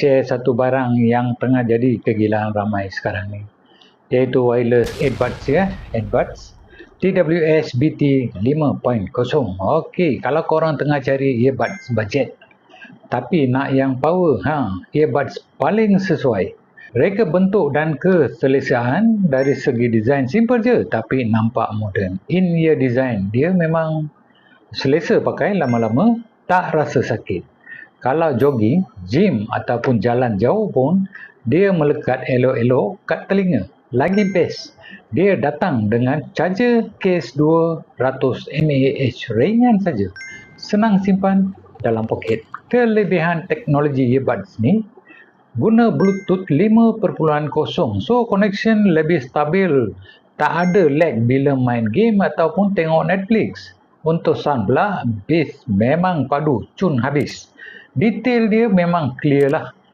share satu barang yang tengah jadi kegilaan ramai sekarang ni, iaitu wireless earbuds ya, earbuds TWS BT 5.0. Okey, kalau korang tengah cari earbuds budget tapi nak yang power, earbuds paling sesuai. Reka bentuk dan keselesaan dari segi design simple je tapi nampak moden. In-ear design dia memang selesa pakai, lama-lama tak rasa sakit. Kalau jogging, gym ataupun jalan jauh pun dia melekat elok-elok kat telinga. Lagi best, dia datang dengan charger case 200 mAh ringan saja. Senang simpan dalam poket. Kelebihan teknologi earbuds ni guna Bluetooth 5.0, so connection lebih stabil. Tak ada lag bila main game ataupun tengok Netflix. Untuk sound pula, bass memang padu, cun habis. Detail dia memang clear lah.